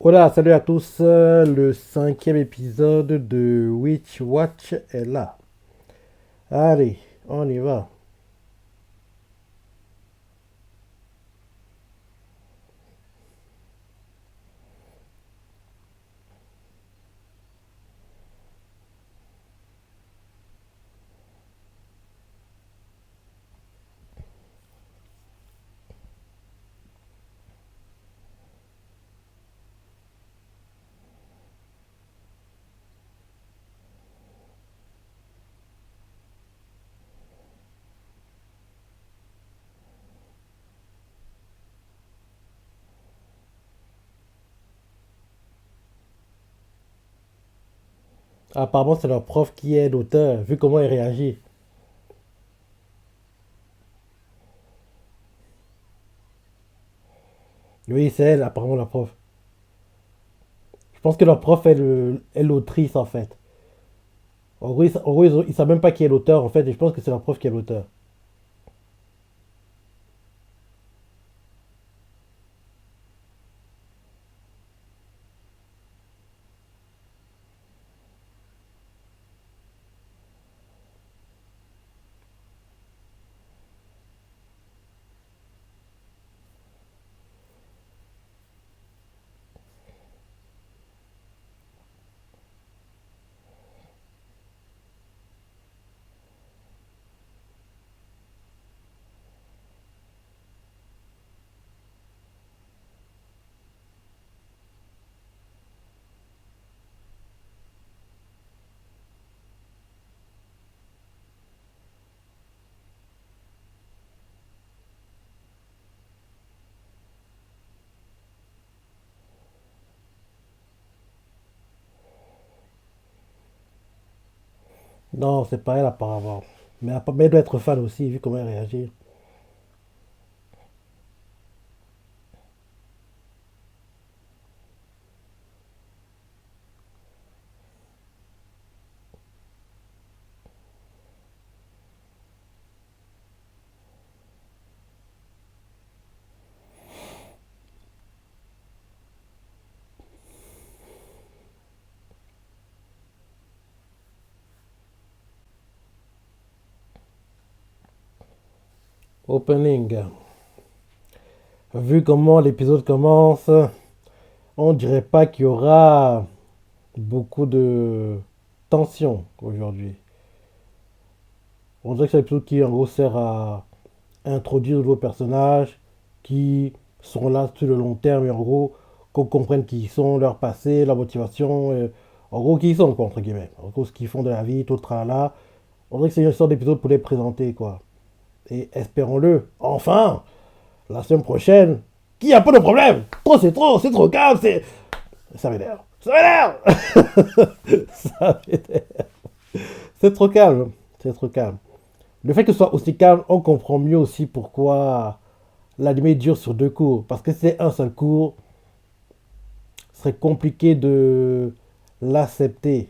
Hola, salut à tous. Le cinquième épisode de Witch Watch est là. Allez, on y va. Apparemment, c'est leur prof qui est l'auteur, vu comment il réagit. Oui, c'est elle, apparemment, la prof. Je pense que leur prof est l'autrice, en fait. En gros, ils savent même pas qui est l'auteur, en fait, et je pense que c'est leur prof qui est l'auteur. Non, c'est pas elle, apparemment. Mais elle doit être fan aussi, vu comment elle réagit. Opening. Vu comment l'épisode commence, on dirait pas qu'il y aura beaucoup de tension aujourd'hui. On dirait que c'est un épisode qui en gros sert à introduire de nouveaux personnages qui sont là sur le long terme et en gros qu'on comprenne qui ils sont, leur passé, leur motivation, en gros qui ils sont quoi entre guillemets. En gros ce qu'ils font de la vie, tout là. On dirait que c'est une sorte d'épisode pour les présenter quoi. Et espérons-le, enfin, la semaine prochaine, qu'il n'y a pas de problème. C'est trop calme, c'est. Ça m'énerve. Ça m'énerve. Ça m'énerve. C'est trop calme. C'est trop calme. Le fait que ce soit aussi calme, on comprend mieux aussi pourquoi l'anime dure sur deux cours. Parce que si c'est un seul cours, ce serait compliqué de l'accepter.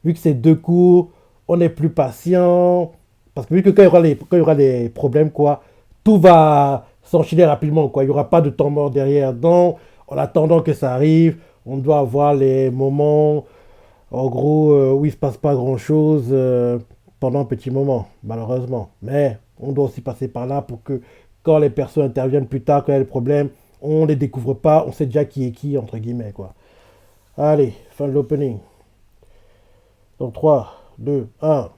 Vu que c'est deux cours, on est plus patient. Parce que vu que quand il y aura les problèmes, quoi, tout va s'enchaîner rapidement, quoi. Il n'y aura pas de temps mort derrière. Donc, en attendant que ça arrive, on doit avoir les moments, en gros, où il ne se passe pas grand-chose pendant un petit moment, malheureusement. Mais on doit aussi passer par là pour que quand les personnes interviennent plus tard, quand il y a des problèmes, on ne les découvre pas, on sait déjà qui est qui, entre guillemets, quoi. Allez, fin de l'opening. Donc 3, 2, 1.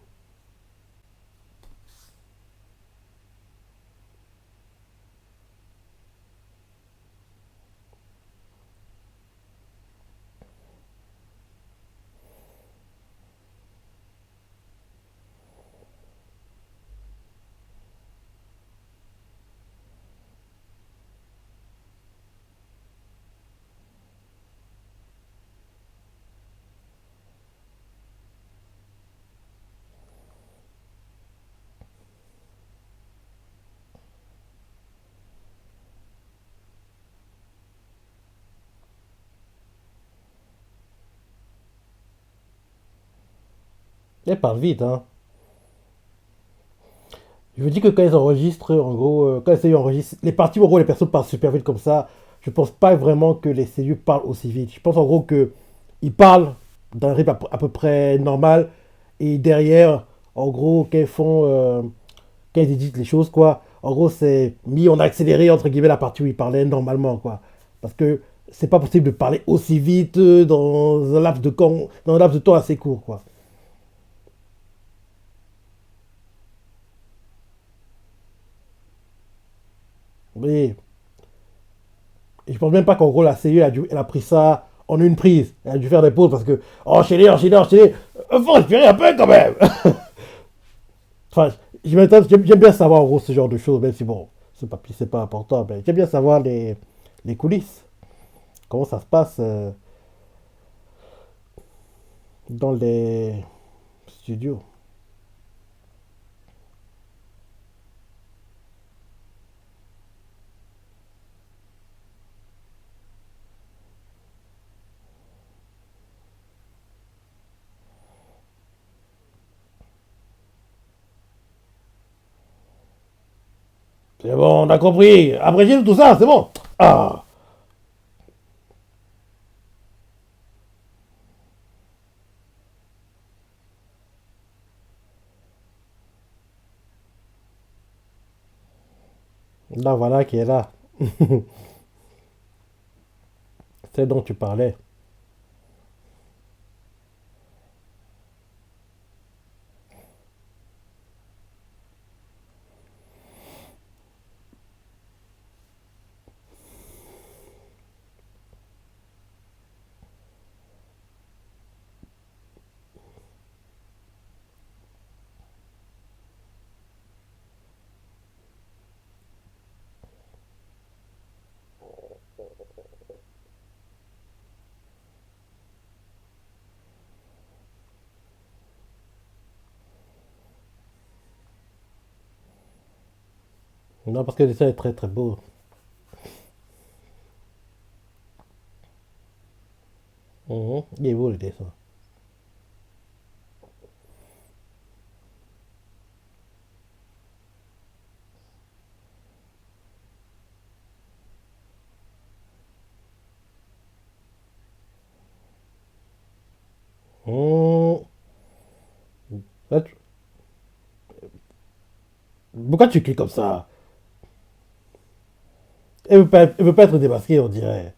Elle parle vite, hein. Je vous dis que quand ils enregistrent, en gros, quand ils enregistrent, les parties où en gros les personnes parlent super vite comme ça, Je pense pas vraiment que les cellules parlent aussi vite. Je pense en gros que ils parlent d'un rythme à peu près normal et derrière, en gros, quand ils éditent les choses, quoi, en gros, c'est mis on a accéléré entre guillemets la partie où ils parlaient normalement, quoi. Parce que c'est pas possible de parler aussi vite dans un laps de temps assez court, quoi. Mais et je pense même pas qu'en gros la cellule elle a pris ça en une prise. Elle a dû faire des pauses parce que enchaîner, enchaîner, enchaîner. Faut respirer un peu quand même. Enfin, j'aime bien savoir en gros ce genre de choses, même si bon, c'est pas important, mais j'aime bien savoir les coulisses. Comment ça se passe dans les studios. C'est bon, on a compris. Abrégé tout ça, c'est bon. Ah, là voilà qui est là. C'est dont tu parlais. Non, parce que le dessin est très très beau. Mhm. Il est beau le dessin. Mhm. Là, pourquoi tu cliques comme ça? Elle veut pas être démasquée, on dirait.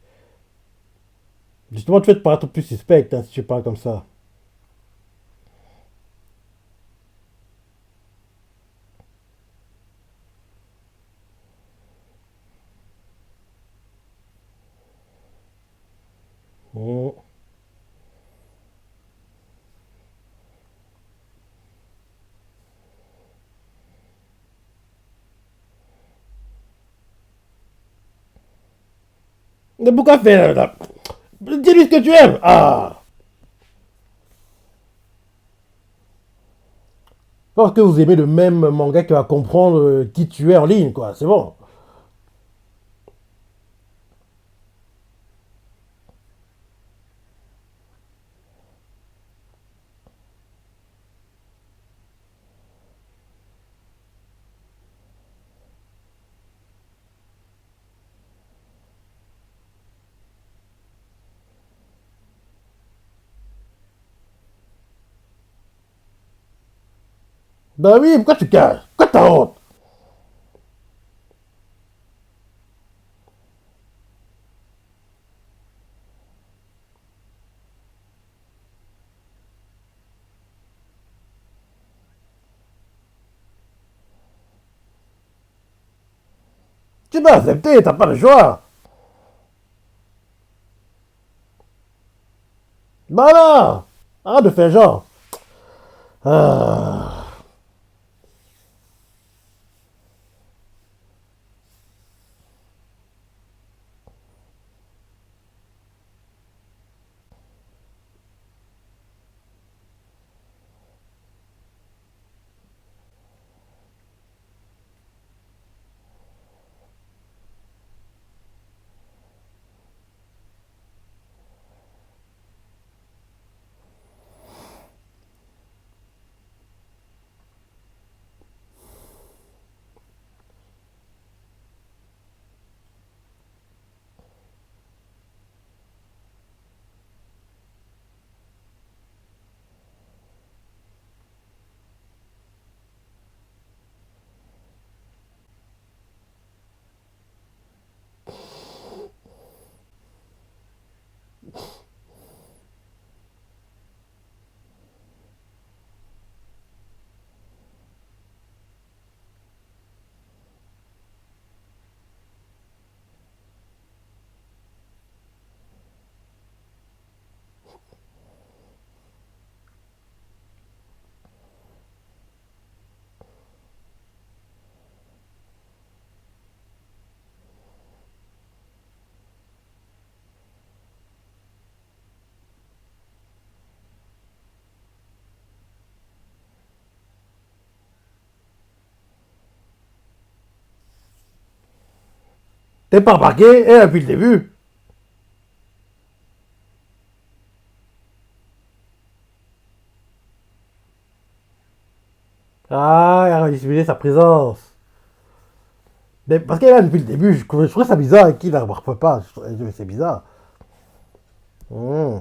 Justement, tu vas te paraître plus suspect hein, si tu parles comme ça. Mhm. Mais pourquoi faire là? Dis-lui ce que tu aimes. Ah, parce que vous aimez le même manga qui va comprendre qui tu es en ligne, quoi. C'est bon. Bah oui, pourquoi tu caches? Pourquoi t'as honte? Tu vas accepter, t'as pas le choix. Bah là, arrête de faire genre. Ah. T'es pas remarqué, et depuis le début. Ah, il a dissimulé sa présence. Mais parce qu'elle est là depuis le début, je trouve ça bizarre qu'il ne la remarque pas. C'est bizarre. Hmm.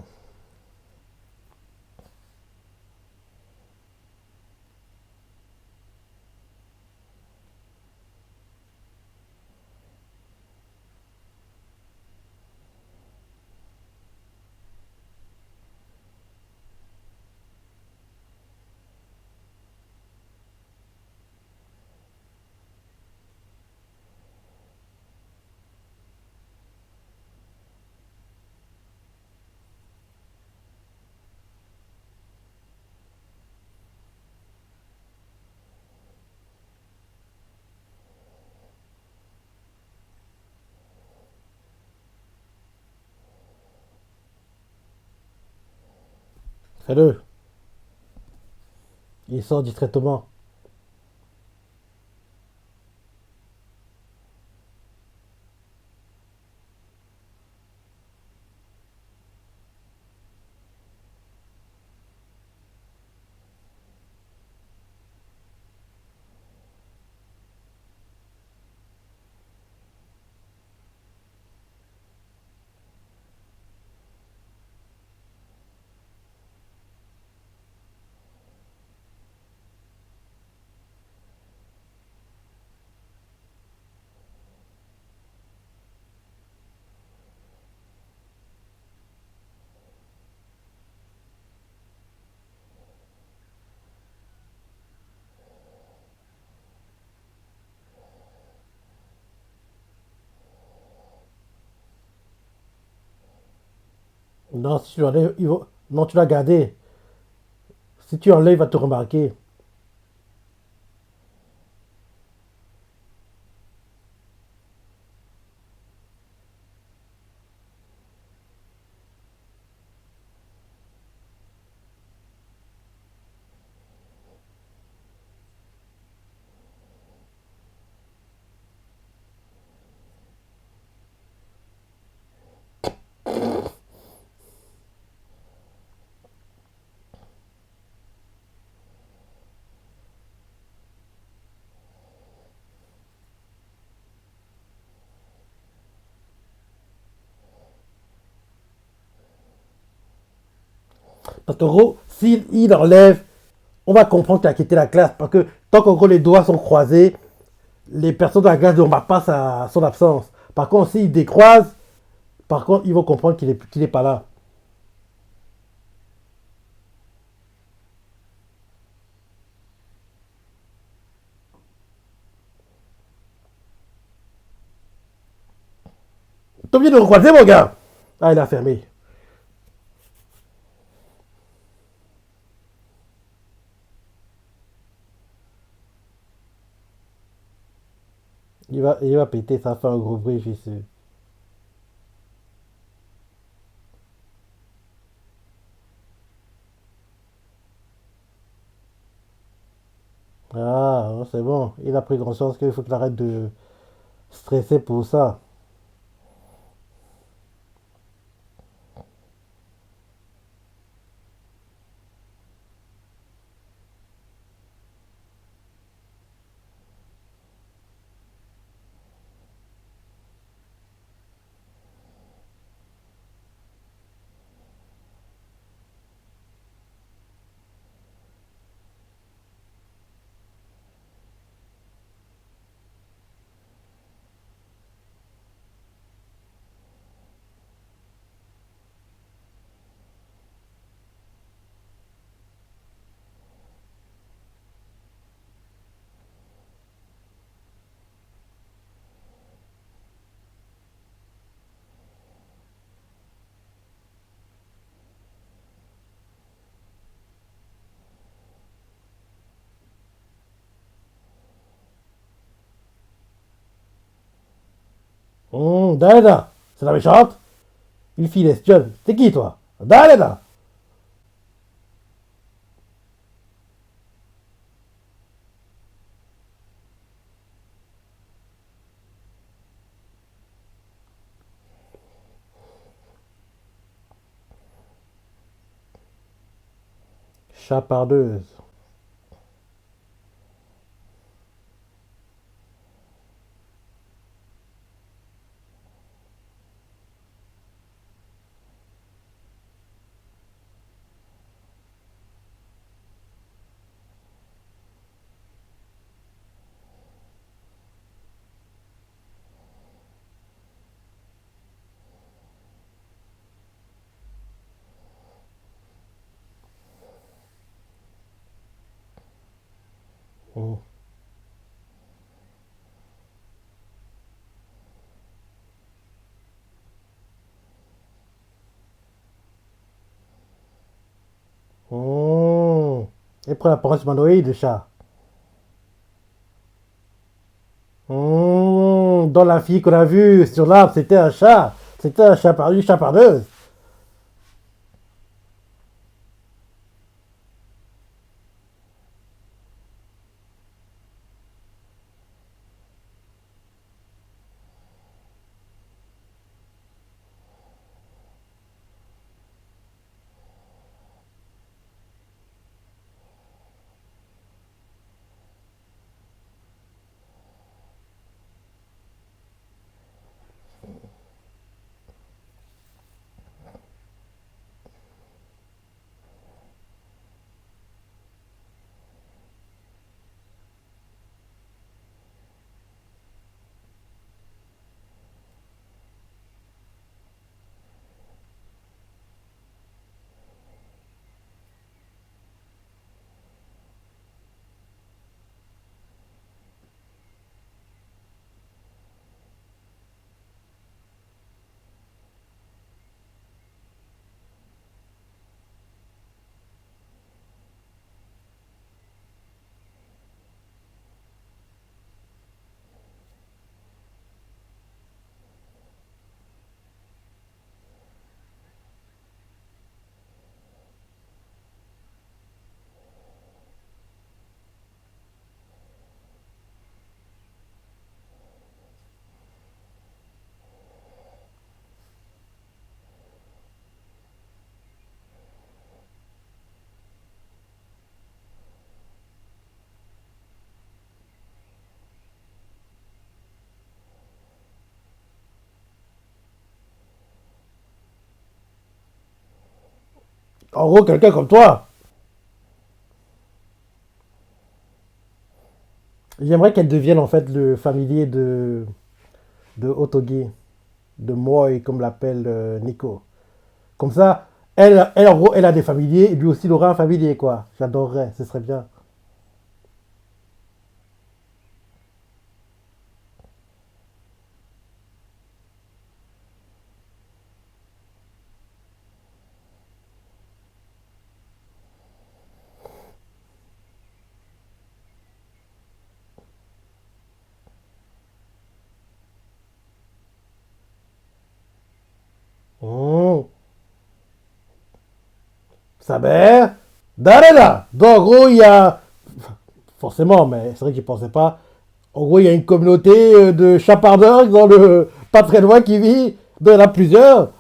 Fais-le. Il sort discrètement. Non, si tu enlèves, non, tu l'as gardé. Si tu enlèves, il va te remarquer. Parce qu'en gros, s'il il enlève, on va comprendre qu'il a quitté la classe. Parce que tant qu'en gros les doigts sont croisés, les personnes de la classe ne remarquent pas son absence. Par contre, s'il décroise, par contre, ils vont comprendre qu'il est pas là. T'es obligé de le croiser, mon gars. Ah, il a fermé. Il va péter, ça fait un gros bruit, je suis sûr. Ah, c'est bon. Il a pris conscience qu'il faut qu'il arrête de stresser pour ça. Dalena, c'est la méchante. Une fille lesbienne. C'est qui, toi? Dalena. Chapardeuse. Hmm. Hmm. Et prend l'apparence humanoïde, le chat. Dans la fille qu'on a vue sur l'arbre, c'était un chat. C'était un chat une chapardeuse. En gros, quelqu'un comme toi. J'aimerais qu'elle devienne en fait le familier de Otogi, de Moi, comme l'appelle Nico. Comme ça, en gros, elle a des familiers, et lui aussi, il aura un familier, quoi. J'adorerais, ce serait bien. Mmh. Sa mère, Darela. Donc, en gros, il y a. Forcément, mais c'est vrai qu'il pensait pas. En gros, il y a une communauté de chapardeurs dans le pas très loin qui vit. Donc, il y en a plusieurs.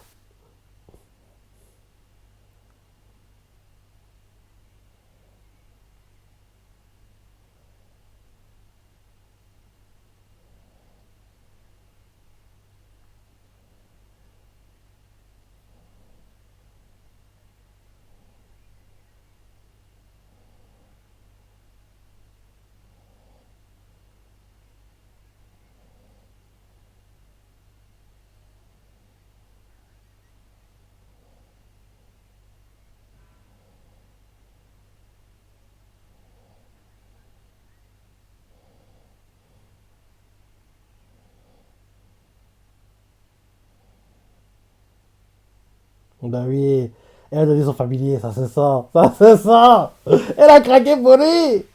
Ben oui, elle a donné son familier, ça se sent. Ça se sent. Elle a craqué pour lui.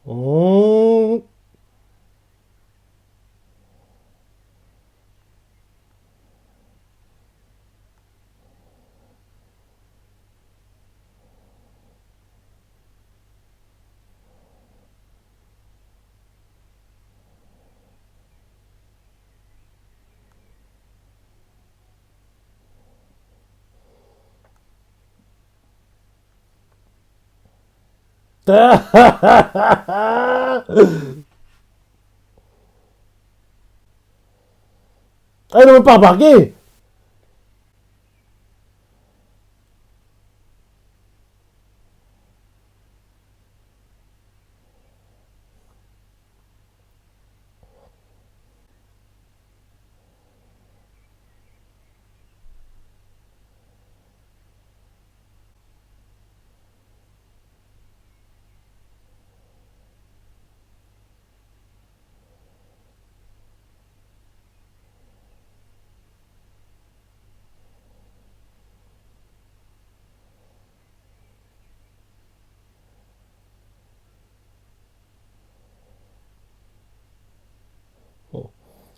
Mmh. Elle ne veut pas embarquer.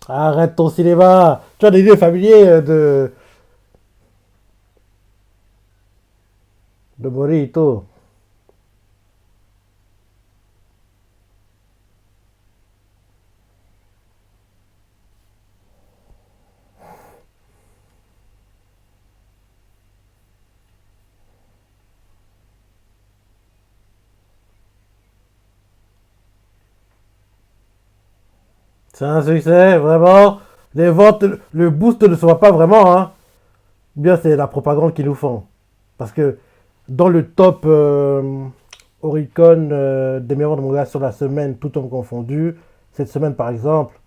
Arrête ton cinéma. Tu as des idées familiers de Morito. C'est un succès, vraiment. Les ventes, le boost ne se voit pas vraiment, hein. Ou bien c'est la propagande qu'ils nous font. Parce que dans le top Oricon des meilleurs mangas sur la semaine, tout homme confondu, cette semaine par exemple,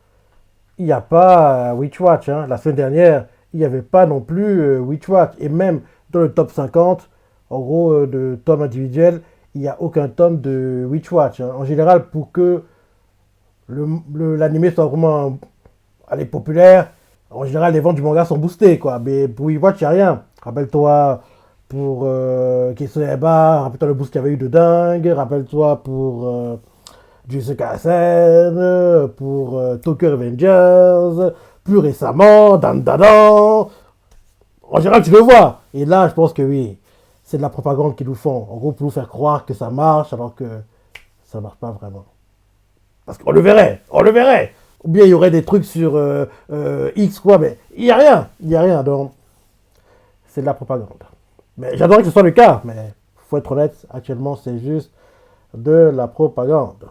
il n'y a pas Witch Watch, hein. La semaine dernière, il n'y avait pas non plus Witch Watch. Et même dans le top 50, en gros, de tomes individuels, il n'y a aucun tome de Witch Watch, hein. En général, pour que l'anime soit vraiment allez, populaire, en général, les ventes du manga sont boostées, quoi. Mais pour Witch Watch, il n'y a rien. Rappelle-toi pour Kisoyaba, rappelle-toi le boost qu'il y avait eu de dingue, rappelle-toi pour Jujutsu Kaisen, pour Tokyo Revengers, plus récemment, Dan Dan Dan. En général, tu le vois. Et là, je pense que oui, c'est de la propagande qu'ils nous font. En gros, pour nous faire croire que ça marche, alors que ça marche pas vraiment. Parce qu'on le verrait, on le verrait. Ou bien il y aurait des trucs sur X, quoi, mais il n'y a rien. Il n'y a rien, donc c'est de la propagande. Mais j'adorerais que ce soit le cas, mais faut être honnête, actuellement, c'est juste de la propagande.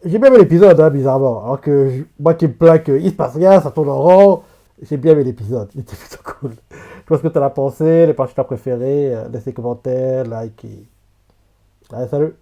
J'ai bien aimé l'épisode, hein, bizarrement. Alors que moi qui me plains qu'il se passe rien, ça tourne en rond, j'ai bien aimé l'épisode. Il était plutôt cool. Je sais pas ce que tu en as pensé, les parties que tu as préférées, laisse des commentaires, like. Allez, salut!